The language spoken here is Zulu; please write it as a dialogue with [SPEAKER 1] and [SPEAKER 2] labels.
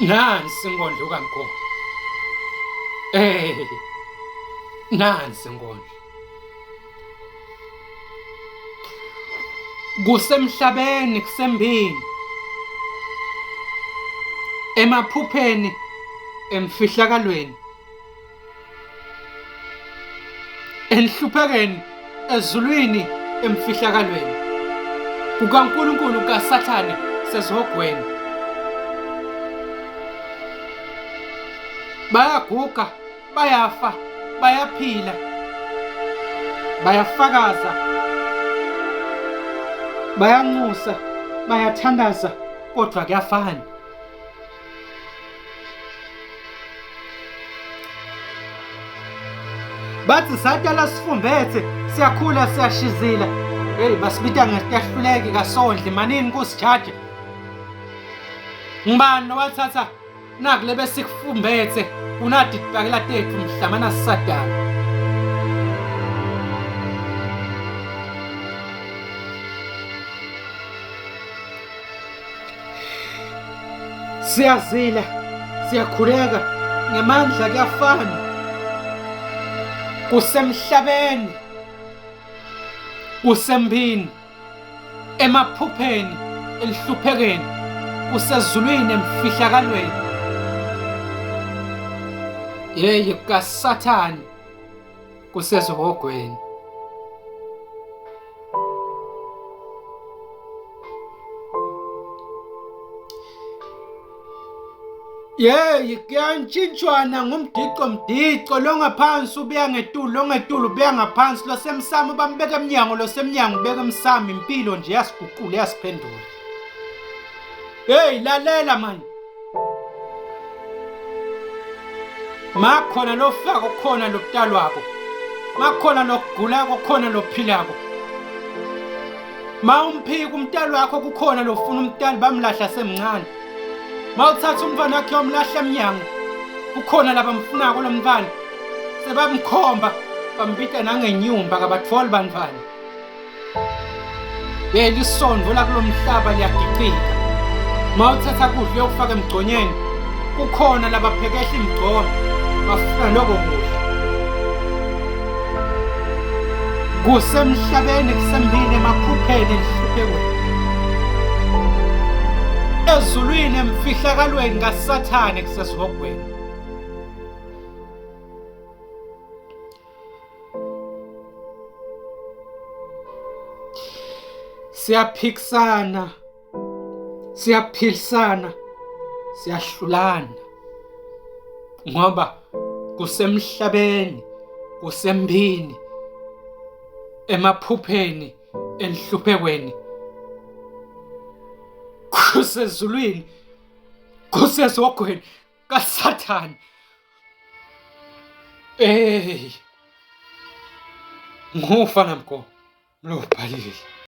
[SPEAKER 1] Nansi inkondlo kaMgo. Nansi inkondlo. Kusemhlabeni kusembini. Emaphupheni emfihlakalweni. Enhluphekeni ezulwini emfihlakalweni. KukaNkulunkulu kaSathane sezihogweni. Bayaguga, bayafa, bayaphila, bayafakaza, bayanxusa, bayathandaza, kodwa kuyafana. Bathi satala sifumbethe, siyakhula siyashizila. Hey, basibita ngesiyahluleki kasondle manini kusijaje. Ngibani lowathatha nakule besikufumbethe unadi dibakela tethu mhlamana sisadala. Siyazila, siyakhuleka, ngemandla kuyafana. Kusemhlabeni, kusembini, emaphupheni, enhluphekeni, kusezulwini emfihlakalweni. Yeye kaSathane kusezihogweni. Yeye kuyantshintshwana ngumdico lo ngaphansi ubuya ngetulu, lo ngetulu ubuya ngaphansi, lo semsamo bambeka emnyango, lo semnyango ubeka emsamo. Impilo nje yasiguqula yasiphendula. Hey, lalela manje. Makhona lofaka khona lokutalwako. Makhona lokugula khona lophilako. Ma umphika umntalo wakho kukhona lofuna umntalo bamlahla semncane. Mawuthatha umfana wakhe yomlahla emnyango, kukhona labamfunako lo mfana. Sebamkhomba bambita nangenyumba kabatholi banifana. Isondvo la kulomhlaba liyagicika. Mawuthatha kudla uyokufaka emgconyeni, kukhona labaphekehla imigcono bafuna lokho kudla. Kusemhlabeni kusembini emaphupheni enhluphekweni. Ezulwini emfihlakalweni kaSathane kusezihogweni. Siyaphikisana, siyaphilisana, siyahlulana. Ngoba kusemhlabeni, kusembini, emaphupheni, enhluphekweni, kusezulwini, kusezihogweni kaSathane. Ngufa naMgo lo ubhalile.